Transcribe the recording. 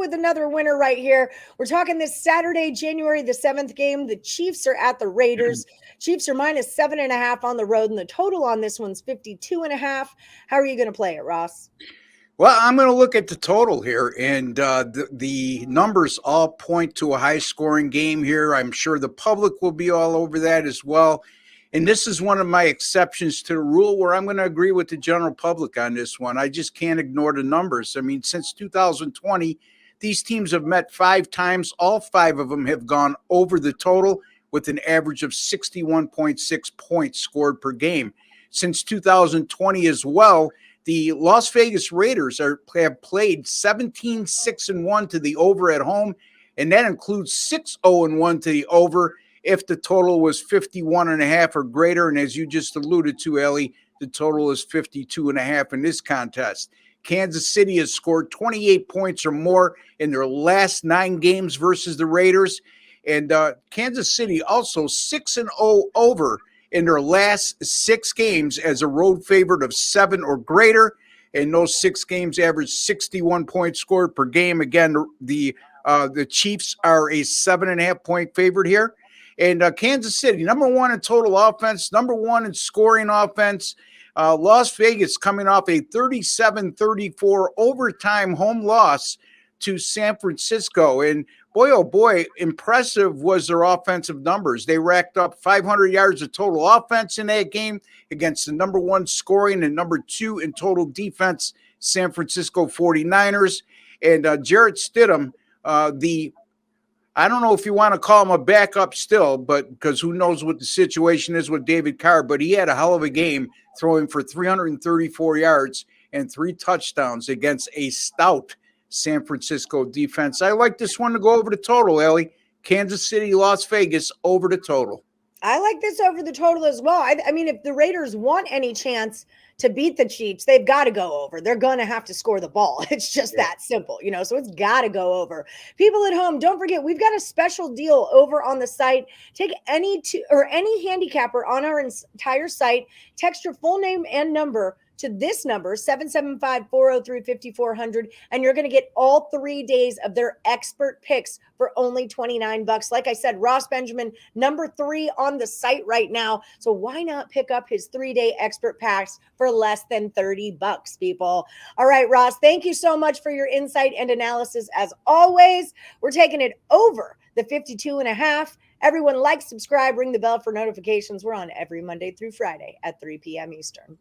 with another winner right here. We're talking this Saturday, January the 7th game. The Chiefs are at the Raiders. Chiefs are minus 7.5 on the road, and the total on this one's 52.5. How are you going to play it, Ross? Well, I'm going to look at the total here, and the numbers all point to a high-scoring game here. I'm sure the public will be all over that as well. And this is one of my exceptions to the rule where I'm going to agree with the general public on this one. I just can't ignore the numbers. I mean, since 2020, these teams have met 5 times. All 5 of them have gone over the total with an average of 61.6 points scored per game. Since 2020 as well, the Las Vegas Raiders have played 17-6-1 to the over at home, and that includes 6-0-1 to the over if the total was 51.5 or greater. And as you just alluded to, Ellie, the total is 52.5 in this contest. Kansas City has scored 28 points or more in their last 9 games versus the Raiders. And Kansas City also 6-0 over in their last 6 games as a road favorite of 7 or greater. And those 6 games average 61 points scored per game. Again, the Chiefs are a 7.5 point favorite here. And Kansas City, number 1 in total offense, number 1 in scoring offense. Las Vegas coming off a 37-34 overtime home loss to San Francisco. And boy, oh boy, impressive was their offensive numbers. They racked up 500 yards of total offense in that game against the number 1 scoring and number 2 in total defense, San Francisco 49ers. And Jarrett Stidham, I don't know if you want to call him a backup still, but because who knows what the situation is with David Carr, but he had a hell of a game throwing for 334 yards and 3 touchdowns against a stout San Francisco defense. I like this one to go over the total, Ellie. Kansas City, Las Vegas, over the total. I like this over the total as well. I mean, if the Raiders want any chance to beat the Chiefs, they've got to go over. They're going to have to score the ball. It's just that simple, so it's got to go over. People at home, don't forget, we've got a special deal over on the site. Take any handicapper on our entire site, text your full name and number to this number, 775-403-5400, and you're going to get all 3 days of their expert picks for only $29. Like I said, Ross Benjamin, number 3 on the site right now. So why not pick up his 3-day expert packs for less than $30, people? All right, Ross, thank you so much for your insight and analysis. As always, we're taking it over the 52.5. Everyone like, subscribe, ring the bell for notifications. We're on every Monday through Friday at 3 p.m. Eastern.